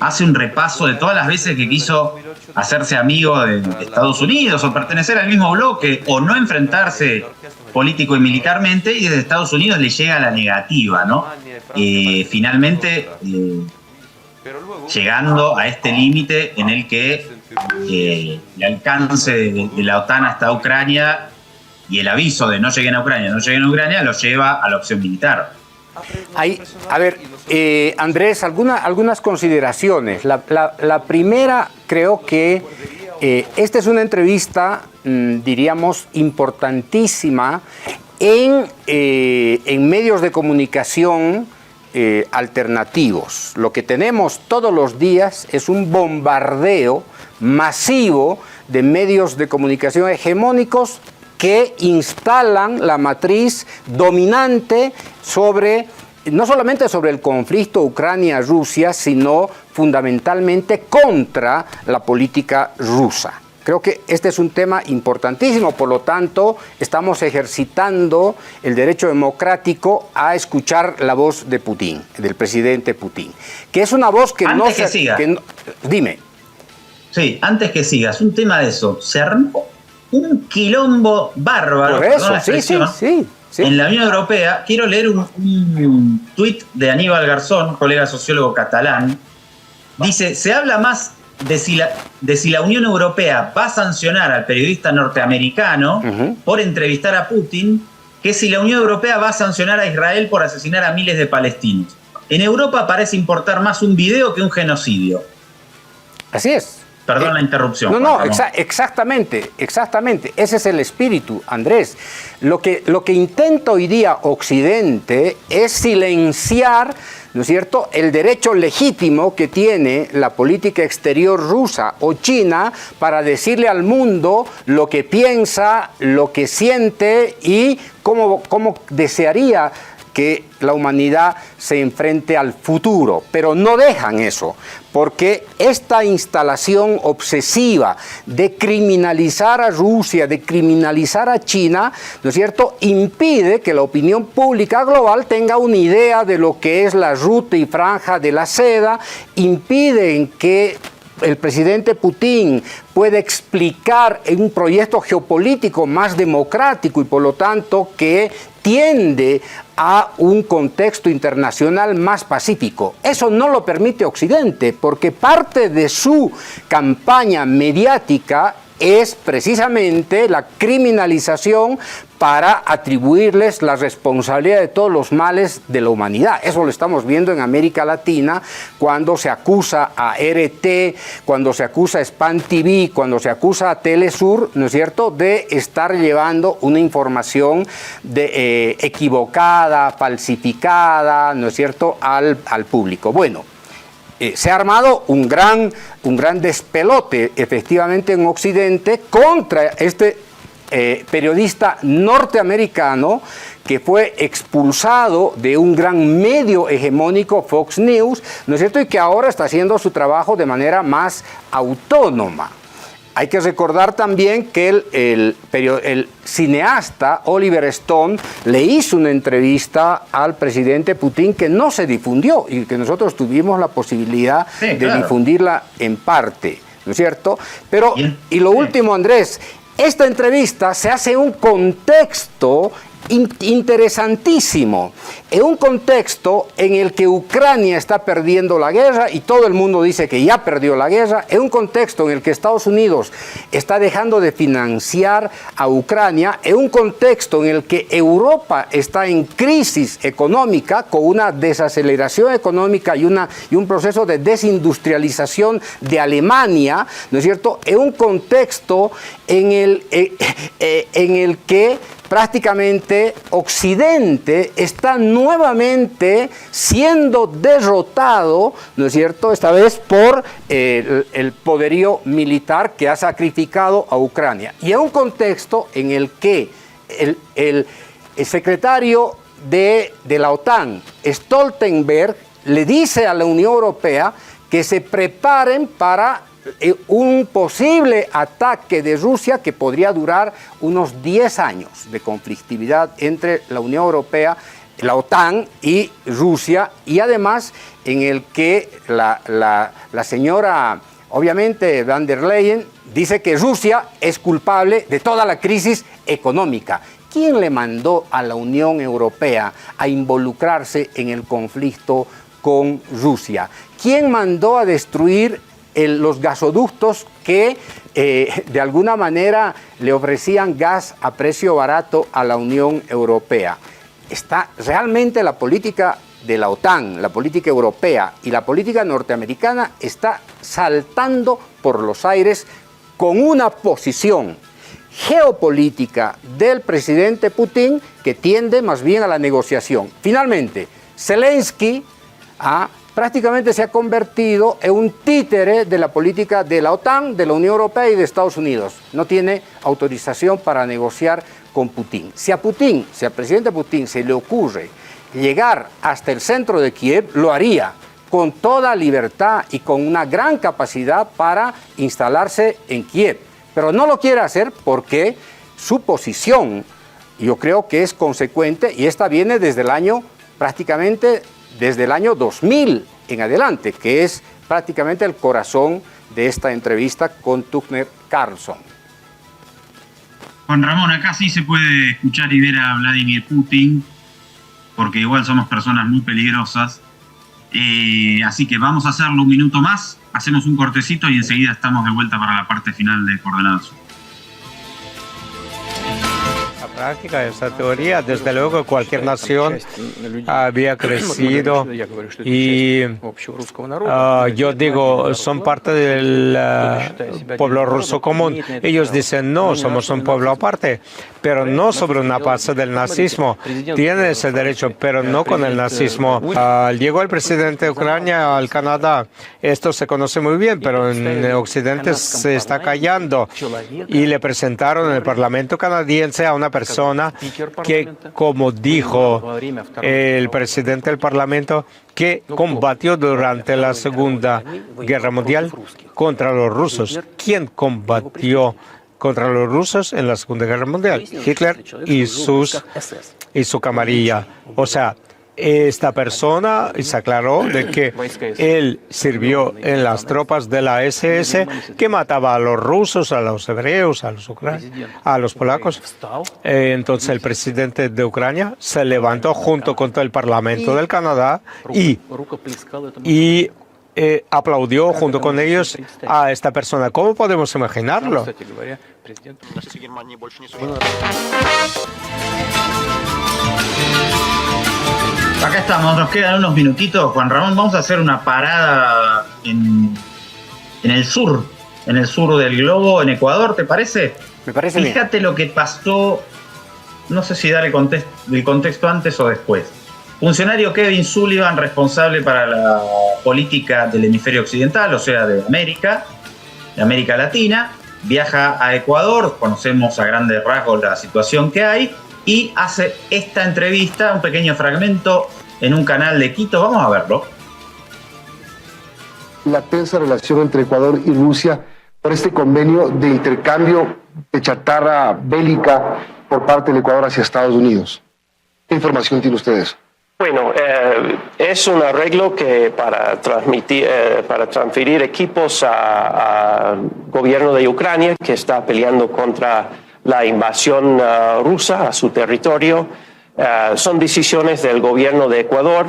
hace un repaso de todas las veces que quiso hacerse amigo de Estados Unidos o pertenecer al mismo bloque o no enfrentarse político y militarmente, y desde Estados Unidos le llega la negativa, ¿no? Finalmente, llegando a este límite en el que el alcance de la OTAN hasta Ucrania y el aviso de no lleguen a Ucrania lo lleva a la opción militar. A ver, Andrés, algunas consideraciones. La primera, creo que esta es una entrevista, diríamos, importantísima en medios de comunicación alternativos. Lo que tenemos todos los días es un bombardeo masivo de medios de comunicación hegemónicos que instalan la matriz dominante no solamente sobre el conflicto Ucrania-Rusia, sino fundamentalmente contra la política rusa. Creo que este es un tema importantísimo, por lo tanto, estamos ejercitando el derecho democrático a escuchar la voz de Putin, del presidente Putin, que es una voz que antes que siga. Dime. Sí, antes que sigas, un tema de eso. Se armó un quilombo bárbaro. Por eso, sí. En la Unión Europea, quiero leer un tuit de Aníbal Garzón, colega sociólogo catalán. Dice, se habla más de si la Unión Europea va a sancionar al periodista norteamericano por entrevistar a Putin, que si la Unión Europea va a sancionar a Israel por asesinar a miles de palestinos. En Europa parece importar más un video que un genocidio. Así es. Perdón la interrupción. Exactamente. Ese es el espíritu, Andrés. Lo que intenta hoy día Occidente es silenciar, ¿no es cierto?, el derecho legítimo que tiene la política exterior rusa o china para decirle al mundo lo que piensa, lo que siente y cómo desearía que la humanidad se enfrente al futuro, pero no dejan eso, porque esta instalación obsesiva de criminalizar a Rusia, de criminalizar a China, ¿no es cierto?, impide que la opinión pública global tenga una idea de lo que es la ruta y franja de la seda, impiden que el presidente Putin puede explicar en un proyecto geopolítico más democrático y por lo tanto que tiende a un contexto internacional más pacífico. Eso no lo permite Occidente porque parte de su campaña mediática es precisamente la criminalización para atribuirles la responsabilidad de todos los males de la humanidad. Eso lo estamos viendo en América Latina cuando se acusa a RT, cuando se acusa a Span TV, cuando se acusa a Telesur, ¿no es cierto?, de estar llevando una información equivocada, falsificada, ¿no es cierto?, al público. Bueno, se ha armado un gran despelote efectivamente en Occidente contra este periodista norteamericano que fue expulsado de un gran medio hegemónico, Fox News, ¿no es cierto?, y que ahora está haciendo su trabajo de manera más autónoma. Hay que recordar también que el cineasta Oliver Stone le hizo una entrevista al presidente Putin que no se difundió y que nosotros tuvimos la posibilidad de difundirla en parte, ¿no es cierto? Pero, y lo último, Andrés, esta entrevista se hace en un contexto interesantísimo, en un contexto en el que Ucrania está perdiendo la guerra y todo el mundo dice que ya perdió la guerra, en un contexto en el que Estados Unidos está dejando de financiar a Ucrania, en un contexto en el que Europa está en crisis económica con una desaceleración económica y un proceso de desindustrialización de Alemania, ¿no es cierto?, en un contexto en el que prácticamente Occidente está nuevamente siendo derrotado, ¿no es cierto?, esta vez por el poderío militar que ha sacrificado a Ucrania. Y en un contexto en el que el secretario de la OTAN, Stoltenberg, le dice a la Unión Europea que se preparen para un posible ataque de Rusia que podría durar unos 10 años de conflictividad entre la Unión Europea, la OTAN y Rusia, y además en el que la señora, obviamente, van der Leyen, dice que Rusia es culpable de toda la crisis económica. ¿Quién le mandó a la Unión Europea a involucrarse en el conflicto con Rusia? ¿Quién mandó a destruir los gasoductos que de alguna manera le ofrecían gas a precio barato a la Unión Europea? Está realmente la política de la OTAN, la política europea y la política norteamericana está saltando por los aires con una posición geopolítica del presidente Putin que tiende más bien a la negociación. Finalmente, Zelensky prácticamente se ha convertido en un títere de la política de la OTAN, de la Unión Europea y de Estados Unidos. No tiene autorización para negociar con Putin. Si al presidente Putin se le ocurre llegar hasta el centro de Kiev, lo haría con toda libertad y con una gran capacidad para instalarse en Kiev. pero no lo quiere hacer porque su posición, yo creo que es consecuente, y esta viene desde el año, prácticamente desde el año 2000 en adelante, que es prácticamente el corazón de esta entrevista con Tucker Carlson. Juan Ramón, acá sí se puede escuchar y ver a Vladimir Putin, porque igual somos personas muy peligrosas. Así que vamos a hacerlo un minuto más, hacemos un cortecito y enseguida estamos de vuelta para la parte final de Coordenadas Sur. Práctica, esa teoría, desde luego cualquier nación había crecido y yo digo, son parte del pueblo ruso común. Ellos dicen, no, somos un pueblo aparte, pero no sobre una base del nazismo. Tienen ese derecho, pero no con el nazismo. Llegó el presidente de Ucrania al Canadá. Esto se conoce muy bien, pero en Occidente se está callando. Y le presentaron en el Parlamento canadiense a una persona que, como dijo el presidente del Parlamento, que combatió durante la Segunda Guerra Mundial contra los rusos. ¿Quién combatió contra los rusos en la Segunda Guerra Mundial? Hitler y su camarilla. O sea, esta persona se aclaró de que él sirvió en las tropas de la SS que mataba a los rusos, a los hebreos, a los ucranianos, a los polacos. Entonces el presidente de Ucrania se levantó junto con todo el Parlamento del Canadá y aplaudió junto con ellos a esta persona. ¿Cómo podemos imaginarlo? Acá estamos, nos quedan unos minutitos, Juan Ramón. Vamos a hacer una parada en el sur del globo, en Ecuador, ¿te parece? Me parece bien. Fíjate lo que pasó, no sé si dar el contexto antes o después. Funcionario Kevin Sullivan, responsable para la política del hemisferio occidental, o sea, de América Latina, viaja a Ecuador, conocemos a grandes rasgos la situación que hay, y hace esta entrevista, un pequeño fragmento en un canal de Quito. Vamos a verlo. La tensa relación entre Ecuador y Rusia por este convenio de intercambio de chatarra bélica por parte del Ecuador hacia Estados Unidos. ¿Qué información tienen ustedes? Bueno, es un arreglo que para transferir equipos al gobierno de Ucrania, que está peleando contra la invasión rusa a su territorio. Son decisiones del gobierno de Ecuador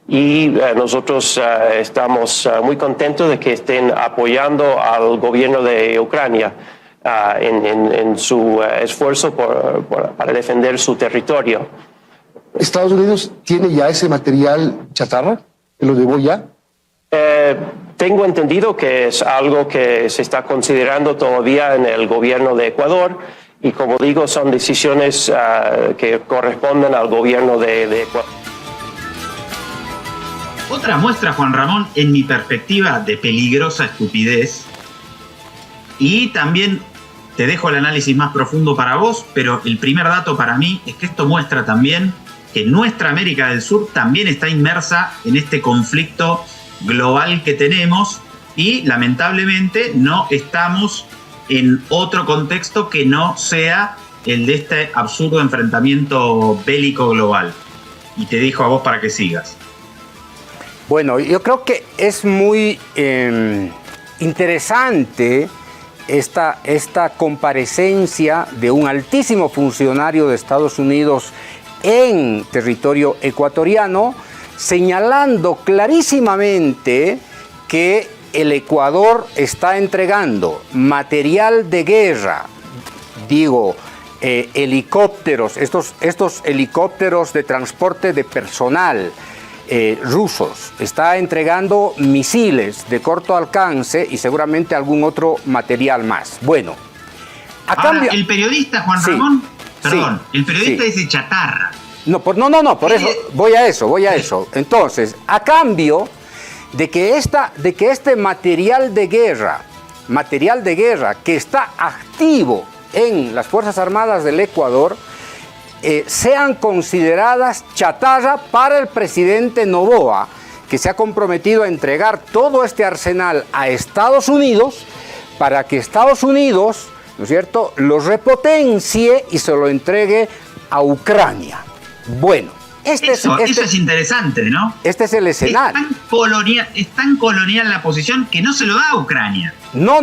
y nosotros estamos muy contentos de que estén apoyando al gobierno de Ucrania en su esfuerzo para defender su territorio. ¿Estados Unidos tiene ya ese material chatarra? ¿Que lo llevó ya? Tengo entendido que es algo que se está considerando todavía en el gobierno de Ecuador y, como digo, son decisiones que corresponden al gobierno de Ecuador. Otra muestra, Juan Ramón, en mi perspectiva, de peligrosa estupidez, y también te dejo el análisis más profundo para vos, pero el primer dato para mí es que esto muestra también que nuestra América del Sur también está inmersa en este conflicto global que tenemos y lamentablemente no estamos en otro contexto que no sea el de este absurdo enfrentamiento bélico global. Y te dejo a vos para que sigas. Bueno, yo creo que es muy interesante esta comparecencia de un altísimo funcionario de Estados Unidos en territorio ecuatoriano, señalando clarísimamente que el Ecuador está entregando material de guerra, helicópteros, estos helicópteros de transporte de personal rusos, está entregando misiles de corto alcance y seguramente algún otro material más. Bueno, cambio, el periodista Juan Ramón, perdón, el periodista dice chatarra. No, por eso voy a eso. Entonces, a cambio de que este material de guerra que está activo en las Fuerzas Armadas del Ecuador, sean consideradas chatarra para el presidente Noboa, que se ha comprometido a entregar todo este arsenal a Estados Unidos para que Estados Unidos, ¿no es cierto?, lo repotencie y se lo entregue a Ucrania. Bueno, eso es interesante, ¿no? Este es el escenario. Es tan colonial la posición que no se lo da a Ucrania. No.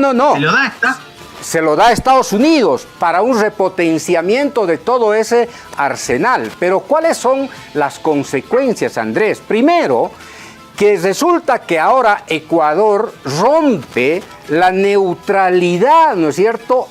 Se lo da a Estados Unidos para un repotenciamiento de todo ese arsenal. Pero ¿cuáles son las consecuencias, Andrés? Primero, que resulta que ahora Ecuador rompe la neutralidad, ¿no es cierto?,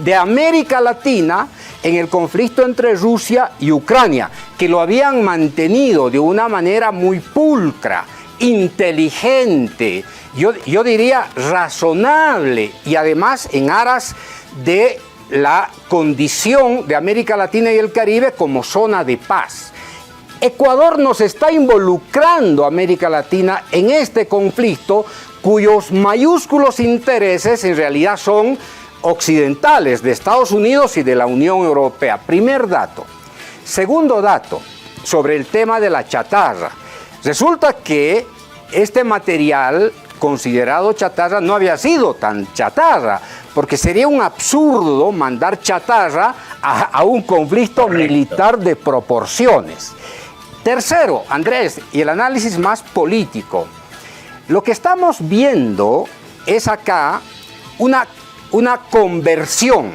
de América Latina en el conflicto entre Rusia y Ucrania, que lo habían mantenido de una manera muy pulcra, inteligente, yo diría razonable, y además en aras de la condición de América Latina y el Caribe como zona de paz. Ecuador nos está involucrando a América Latina en este conflicto cuyos mayúsculos intereses en realidad son occidentales, de Estados Unidos y de la Unión Europea. Primer dato. Segundo dato, sobre el tema de la chatarra. Resulta que este material considerado chatarra no había sido tan chatarra, porque sería un absurdo mandar chatarra a un conflicto militar de proporciones. Tercero, Andrés, y el análisis más político. Lo que estamos viendo es acá una conversión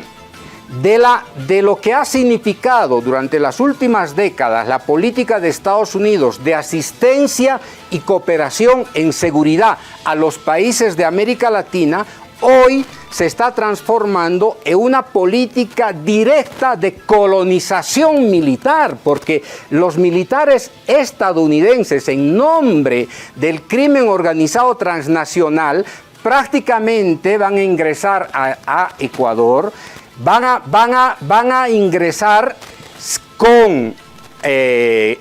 de lo que ha significado durante las últimas décadas la política de Estados Unidos de asistencia y cooperación en seguridad a los países de América Latina. Hoy se está transformando en una política directa de colonización militar, porque los militares estadounidenses, en nombre del crimen organizado transnacional, prácticamente van a ingresar a Ecuador, van a ingresar con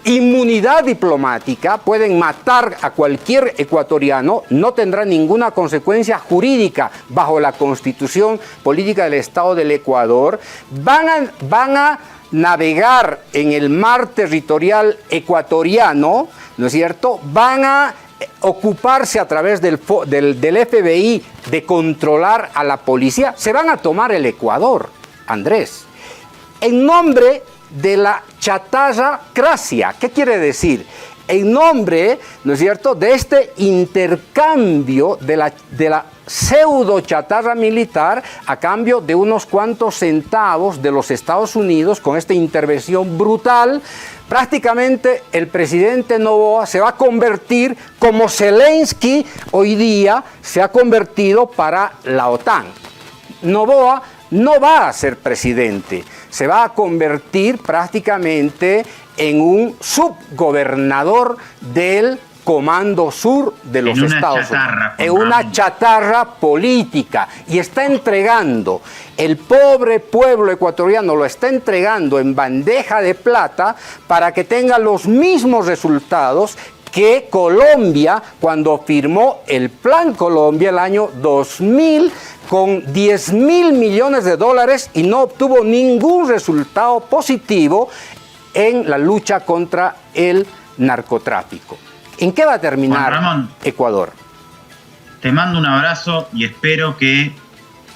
inmunidad diplomática, pueden matar a cualquier ecuatoriano, no tendrá ninguna consecuencia jurídica bajo la Constitución Política del Estado del Ecuador, van a navegar en el mar territorial ecuatoriano, ¿no es cierto?, van a ocuparse a través del FBI de controlar a la policía, se van a tomar el Ecuador, Andrés, en nombre de la chatarracracia. ¿Qué quiere decir? En nombre, ¿no es cierto?, de este intercambio de la pseudo chatarra militar a cambio de unos cuantos centavos de los Estados Unidos, con esta intervención brutal. Prácticamente el presidente Noboa se va a convertir, como Zelensky hoy día se ha convertido para la OTAN. Noboa no va a ser presidente, se va a convertir prácticamente en un subgobernador del Comando Sur de los Estados Unidos, en una chatarra política, y está entregando, el pobre pueblo ecuatoriano lo está entregando en bandeja de plata para que tenga los mismos resultados que Colombia cuando firmó el Plan Colombia el año 2000 con $10.000 millones y no obtuvo ningún resultado positivo en la lucha contra el narcotráfico. ¿En qué va a terminar, Juan Ramón, Ecuador? Te mando un abrazo y espero que,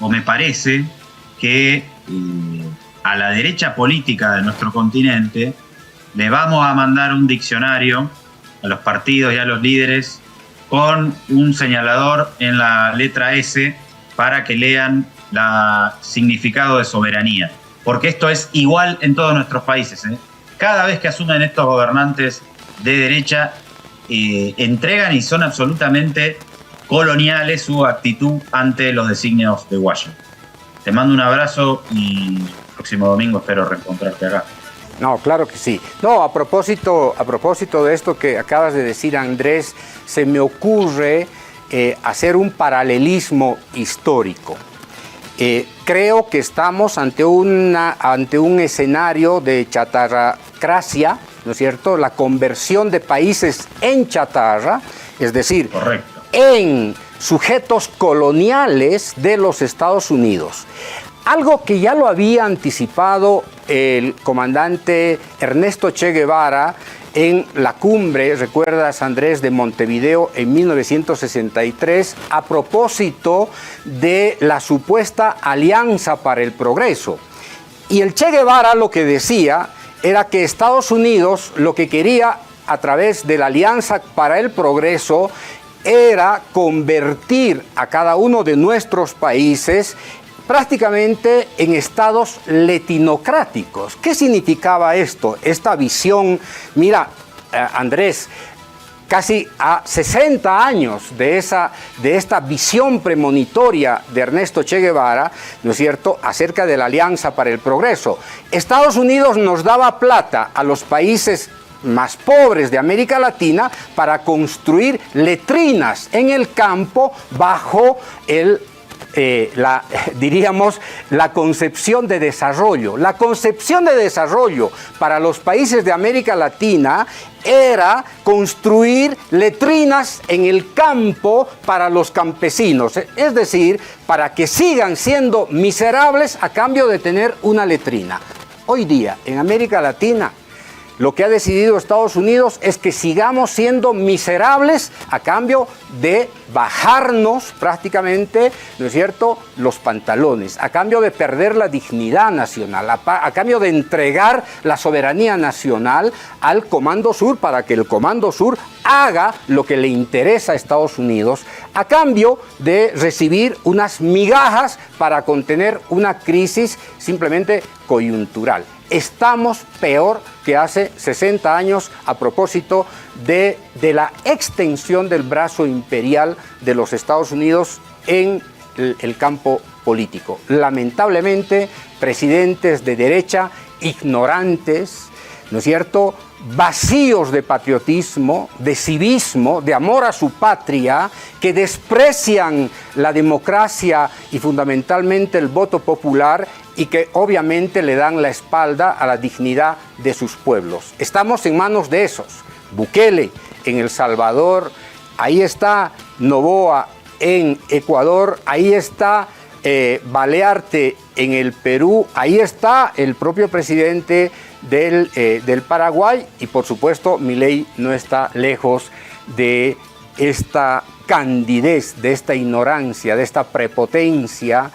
o me parece, que a la derecha política de nuestro continente le vamos a mandar un diccionario a los partidos y a los líderes con un señalador en la letra S para que lean el significado de soberanía. Porque esto es igual en todos nuestros países, ¿eh? Cada vez que asumen estos gobernantes de derecha, entregan y son absolutamente coloniales su actitud ante los designios de Washington. Te mando un abrazo y el próximo domingo espero reencontrarte acá. No, claro que sí. No, a propósito de esto que acabas de decir, Andrés, se me ocurre hacer un paralelismo histórico. Creo que estamos ante un escenario de chatarracracia, ¿no es cierto? La conversión de países en chatarra, es decir, correcto, en sujetos coloniales de los Estados Unidos. Algo que ya lo había anticipado el comandante Ernesto Che Guevara en la cumbre, recuerdas Andrés, de Montevideo en 1963, a propósito de la supuesta Alianza para el Progreso. Y el Che Guevara lo que decía era que Estados Unidos lo que quería a través de la Alianza para el Progreso era convertir a cada uno de nuestros países prácticamente en estados letinocráticos. ¿Qué significaba esto? Esta visión, mira, Andrés, casi a 60 años de esta visión premonitoria de Ernesto Che Guevara, ¿no es cierto?, acerca de la Alianza para el Progreso. Estados Unidos nos daba plata a los países más pobres de América Latina para construir letrinas en el campo bajo diríamos, la concepción de desarrollo. La concepción de desarrollo para los países de América Latina era construir letrinas en el campo para los campesinos, es decir, para que sigan siendo miserables a cambio de tener una letrina. Hoy día, en América Latina, lo que ha decidido Estados Unidos es que sigamos siendo miserables a cambio de bajarnos prácticamente, ¿no es cierto?, los pantalones, a cambio de perder la dignidad nacional, a cambio de entregar la soberanía nacional al Comando Sur para que el Comando Sur haga lo que le interesa a Estados Unidos, a cambio de recibir unas migajas para contener una crisis simplemente coyuntural. Estamos peor que hace 60 años a propósito de la extensión del brazo imperial de los Estados Unidos en el campo político. Lamentablemente, presidentes de derecha ignorantes, ¿no es cierto?, vacíos de patriotismo, de civismo, de amor a su patria, que desprecian la democracia y fundamentalmente el voto popular y que obviamente le dan la espalda a la dignidad de sus pueblos. Estamos en manos de esos. Bukele en El Salvador, ahí está Noboa en Ecuador, ahí está Balearte en el Perú, ahí está el propio presidente del Paraguay y por supuesto Milei no está lejos de esta candidez, de esta ignorancia, de esta prepotencia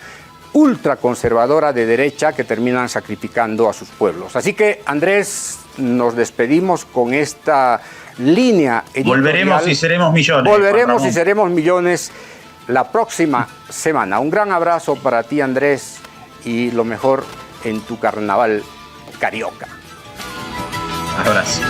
ultraconservadora de derecha que terminan sacrificando a sus pueblos. Así que, Andrés, nos despedimos con esta línea editorial. Volveremos y seremos millones. Volveremos y seremos millones la próxima semana. Un gran abrazo para ti, Andrés, y lo mejor en tu carnaval carioca. Abrazo.